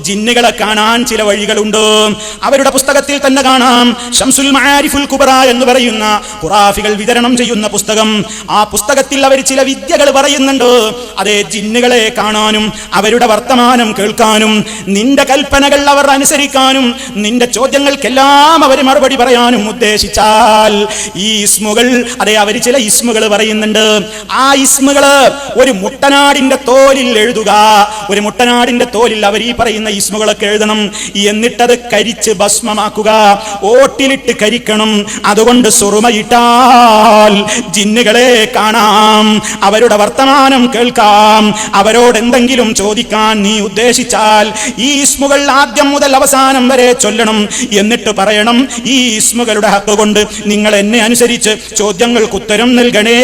ജിന്നുകളെ കാണാൻ ചില വഴികളുണ്ട്. അവരുടെ പുസ്തകത്തിൽ തന്നെ കാണാം. ശംസുൽ മആരിഫുൽ കുബ്ര എന്ന് പറയുന്ന ഖുറാഫികൾ വിതരണം ചെയ്യുന്ന പുസ്തകം. ആ പുസ്തകത്തിൽ അവർ ചില വിദ്യകൾ പറയുന്നുണ്ട്. അതേ, ജിന്നുകളെ കാണാനും അവരുടെ വർത്തമാനം കേൾക്കാനും നിന്റെ കൽപ്പനകൾ അവർ അനുസരിക്കാനും നിന്റെ ചോദ്യങ്ങൾക്കെല്ലാം അവർ മറുപടി പറയാനും ഉദ്ദേശിച്ചാൽ ഈ ഇസ്മുകൾ, അതെ, അവർ ചില ഇസ്മുകൾ പറയുന്നുണ്ട്. ആ ഇസ്മുകള് ഒരു മുട്ടനാടിന്റെ തോലിൽ എഴുതുക. ഒരു മുട്ടനാടിന്റെ തോലിൽ അവർ ഈ പറയുന്ന ഇസ്മുകളൊക്കെ എഴുതണം. എന്നിട്ടത് കരിച്ച് ഭസ്മമാക്കുക, ഓട്ടിലിട്ട് കരിക്കണം. അതുകൊണ്ട് സുറുമയിട്ടാൽ ജിന്നുകളെ കാണാം, അവരുടെ വർത്തമാനം കേൾക്കാം, അവരോട് എന്തെങ്കിലും ചോദിക്കാൻ നീ ഉദ്ദേശിച്ചാൽ ഈ ഇസ്മുകൾ ആദ്യം മുതൽ അവസാനം വരെ ചൊല്ലണം. എന്നിട്ട് പറയണം, ഈ ഇസ്മുകളുടെ ഹക്ക് കൊണ്ട് നിങ്ങൾ എന്നെ അനുസരിച്ച് ചോദ്യങ്ങൾക്ക് ഉത്തരം നൽകണേ.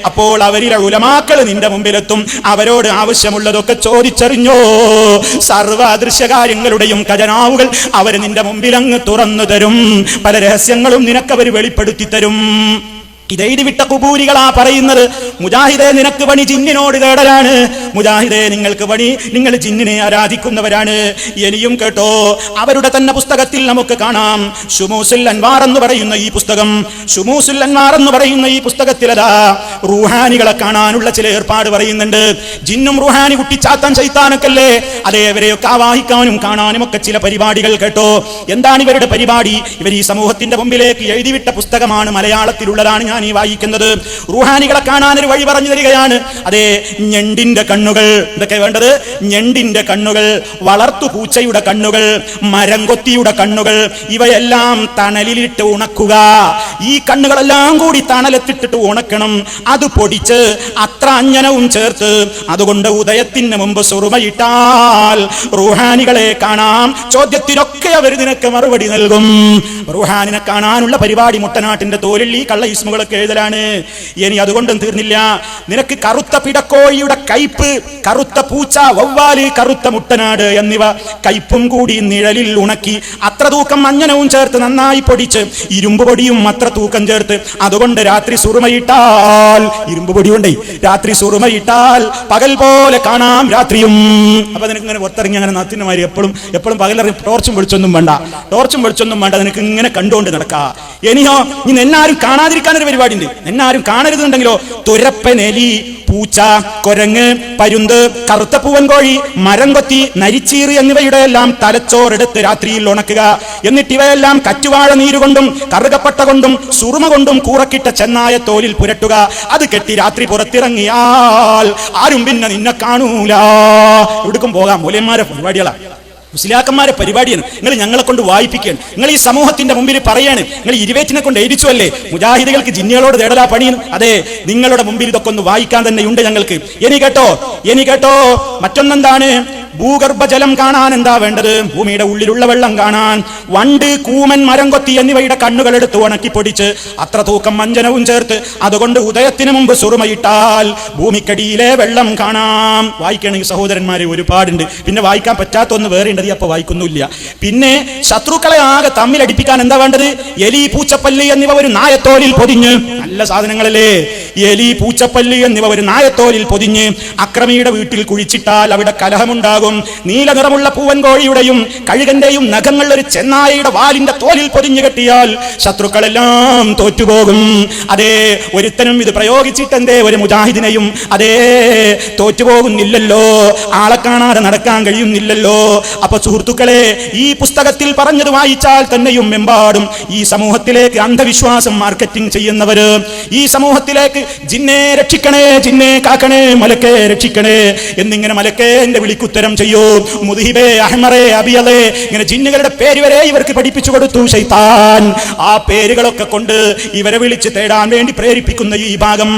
അപ്പോൾ അവരിലെ ഉലമാക്കൾ നിന്റെ മുമ്പിലെത്തും. അവരോട് ആവശ്യമുള്ളതൊക്കെ ചോദിച്ചറിഞ്ഞോ. സർവ്വ അദൃശ്യകാര്യങ്ങളുടെയും ഖജനാവുകൾ അവർ നിന്റെ മുമ്പിൽ അങ്ങ് തുറന്നു തരും. പല രഹസ്യങ്ങളും നിനക്കവർ വെളിപ്പെടുത്തി തരും. ഇതെഴുതി വിട്ട കുബൂരികളാ പറയുന്നത്, മുജാഹിദേ നിനക്ക് പണി ജിന്നിനോട് കേടലാണ്. മുജാഹിദേ നിങ്ങൾക്ക് പണി നിങ്ങൾ ജിന്നിനെ ആരാധിക്കുന്നവരാണ്. ഇനിയും കേട്ടോ, അവരുടെ തന്നെ പുസ്തകത്തിൽ നമുക്ക് കാണാം. ശുമൂസുൽ അൻവാർ എന്ന് പറയുന്ന ഈ പുസ്തകം, ശുമൂസുൽ അൻവാർ എന്ന് പറയുന്ന ഈ പുസ്തകത്തിൽ അതാ റൂഹാനികളെ കാണാനുള്ള ചില ഏർപ്പാട് പറയുന്നുണ്ട്. ജിന്നും റൂഹാനി കുട്ടിച്ചാത്തൻ ശൈത്താനൊക്കെല്ലേ, അതേവരെയൊക്കെ ആവാഹിക്കാനും കാണാനും ഒക്കെ ചില പരിപാടികൾ കേട്ടോ. എന്താണ് ഇവരുടെ പരിപാടി? ഇവർ ഈ സമൂഹത്തിന്റെ മുമ്പിലേക്ക് എഴുതിവിട്ട പുസ്തകമാണ്, മലയാളത്തിലുള്ളതാണ് ഞാൻ ഈ വായിക്കുന്നത്. റൂഹാനികളെ കാണാൻ ഒരു വഴി പറഞ്ഞു തരികയാണ്. അതേ, ഞണ്ടിന്റെ കണ്ണുകൾ, ഇതൊക്കെ വേണ്ടത്. ഞണ്ടിന്റെ കണ്ണുകൾ, വളർത്തു പൂച്ചയുടെ കണ്ണുകൾ, മരംകൊത്തിയുടെ കണ്ണുകൾ, ഇവയെല്ലാം തണലിലിട്ട് ഉണക്കുക. ഈ കണ്ണുകളെല്ലാം കൂടി തണലത്തിട്ടിട്ട് ഉണക്കണം. അത് പൊടിച്ച് അത്ര അഞ്ജനവും ചേർത്ത് അതുകൊണ്ട് ഉദയത്തിന് മുമ്പ് സുറുമയിട്ടാൽ റൂഹാനികളെ കാണാം. ചോദ്യത്തിനൊക്കെ അവർ നിനക്ക് മറുപടി നൽകും. റൂഹാനിനെ കാണാനുള്ള പരിപാടി മുട്ടനാട്ടിന്റെ തോലിൽ ഈ കള്ള ഇസ്മുകളൊക്കെ എഴുതലാണ്. ഇനി അതുകൊണ്ടും തീർന്നില്ല. നിനക്ക് കറുത്ത പിടക്കോഴിയുടെ കയ്പ്, കറുത്ത പൂച്ച, വവ്വാല്, കറുത്ത മുട്ടനാട് എന്നിവ കയ്പും കൂടി നിഴലിൽ ഉണക്കി അത്ര തൂക്കം അഞ്ജനവും ചേർത്ത് നന്നായി പൊടിച്ച് ഇരുമ്പ് പൊടിയും അത്ര തൂക്കം ചേർത്ത് അതുകൊണ്ട് രാത്രി സുറുമയിട്ടാൽ, ഇരുമ്പ് പൊടി കൊണ്ടേ രാത്രി സുറുമയിട്ടാൽ പകൽ പോലെ കാണാം രാത്രിയും. അപ്പൊ നിനക്ക് ഇങ്ങനെ പുറത്തിറങ്ങി അങ്ങനെ നാത്തിനുമാരി എപ്പോഴും പകലിറങ്ങി ടോർച്ചും വെളിച്ചൊന്നും വേണ്ട, നിനക്ക് ഇങ്ങനെ കണ്ടുകൊണ്ട് നടക്കാം. ഇനിയോ ഇനി എന്നാരും കാണാതിരിക്കാനൊരു പരിപാടി ഉണ്ട്. എന്നാരും കാണരുതുണ്ടെങ്കിലോ തുരപ്പനെലി, പൂച്ച, കൊരങ്ങ്, പരുന്ത്, കറുത്ത പൂവൻ കോഴി, മരംകൊത്തി, നരിച്ചീറ് എന്നിവയുടെ എല്ലാം തലച്ചോറെടുത്ത് രാത്രിയിൽ ഉണക്കുക. എന്നിട്ട് ഇവയെല്ലാം കറ്റുവാഴ നീരുകൊണ്ടും കറുകപ്പട്ട കൊണ്ടും സുറുമ കൊണ്ടും കൂറക്കിട്ട ചെന്നായ തോലിൽ പുരട്ടുക. അത് കെട്ടി രാത്രി പുറത്തിറങ്ങിയാൽ ആരും പിന്നെ നിന്നെ കാണൂല. എവിടേക്കും പോകാം. മൂല്യന്മാരെ പരിപാടികളാ, മുസ്ലിയാക്കന്മാരെ പരിപാടിയാണ്. നിങ്ങൾ ഞങ്ങളെ കൊണ്ട് വായിപ്പിക്കുകയാണ്. നിങ്ങൾ ഈ സമൂഹത്തിന്റെ മുമ്പിൽ പറയാണ്, നിങ്ങൾ ഇരുവേറ്റിനെ കൊണ്ട് എഴുതിച്ചു അല്ലേ മുജാഹിദുകൾക്ക് ജിന്നികളോട് തേടലാ പണിയും. അതെ, നിങ്ങളുടെ മുമ്പിൽ ഇതൊക്കെ ഒന്ന് വായിക്കാൻ തന്നെ ഉണ്ട് ഞങ്ങൾക്ക്. ഇനി കേട്ടോ മറ്റൊന്നെന്താണ്? ഭൂഗർഭജലം കാണാൻ എന്താ വേണ്ടത്? ഭൂമിയുടെ ഉള്ളിലുള്ള വെള്ളം കാണാൻ വണ്ട്, കൂമൻ, മരംകൊത്തി എന്നിവയുടെ കണ്ണുകൾ എടുത്ത് ഉണക്കി പൊടിച്ച് അത്ര തൂക്കം അഞ്ജനവും ചേർത്ത് അതുകൊണ്ട് ഉദയത്തിന് മുമ്പ് സുറുമയിട്ടാൽ ഭൂമിക്കടിയിലെ വെള്ളം കാണാം. വായിക്കണമെങ്കിൽ സഹോദരന്മാരെ ഒരുപാടുണ്ട്. പിന്നെ വായിക്കാൻ പറ്റാത്തൊന്ന് വേറെ ഉണ്ട്, അപ്പൊ വായിക്കുന്നില്ല. പിന്നെ ശത്രുക്കളെ ആകെ തമ്മിലടിപ്പിക്കാൻ എന്താ വേണ്ടത്? എലി, പൂച്ചപ്പല്ലി എന്നിവ ഒരു നായത്തോലിൽ പൊതിഞ്ഞ്, നല്ല സാധനങ്ങളല്ലേ, എലി, പൂച്ചപ്പല്ലി എന്നിവ ഒരു നായത്തോലിൽ പൊതിഞ്ഞ് അക്രമിയുടെ വീട്ടിൽ കുഴിച്ചിട്ടാൽ അവിടെ കലഹമുണ്ടാകും. നീല നിറമുള്ള പൂവൻ കോഴിയുടെയും കഴുകന്റെയും നഖങ്ങൾ ഒരു ചെന്നായയുടെ വാലിന്റെ തോലിൽ പൊതിഞ്ഞു കെട്ടിയാൽ ശത്രുക്കളെല്ലാം തോറ്റുപോകും. അതേ, ഒരുത്തനും ഇത് പ്രയോഗിച്ചിട്ടെന്തേ ഒരു മുജാഹിദിനെയും അതേ തോറ്റുപോകുന്നില്ലല്ലോ, ആളെ കാണാതെ നടക്കാൻ കഴിയുന്നില്ലല്ലോ. അപ്പൊ സുഹൃത്തുക്കളെ, ഈ പുസ്തകത്തിൽ പറഞ്ഞത് വായിച്ചാൽ തന്നെയും എമ്പാടും ഈ സമൂഹത്തിലേക്ക് അന്ധവിശ്വാസം മാർക്കറ്റിംഗ് ചെയ്യുന്നവര്, ഈ സമൂഹത്തിലേക്ക് ജിന്നെ രക്ഷിക്കണേ, ജിന്നെ കാക്കണേ, മലക്കെ രക്ഷിക്കണേ എന്നിങ്ങനെ മലക്കേന്റെ വിളിക്കുത്തരം ചെയ്യൂ. മുദ്ഹിബേ, അഹ്മറേ, അബിയലേ, ഇങ്ങനെ ജിന്നുകളുടെ പേര് വരെ ഇവർക്ക് പഠിപ്പിച്ചു കൊടുത്തു ശൈത്താൻ. ആ പേരുകളൊക്കെ കൊണ്ട് ഇവരെ വിളിച്ച് തേടാൻ വേണ്ടി പ്രേരിപ്പിക്കുന്ന ഈ ഭാഗം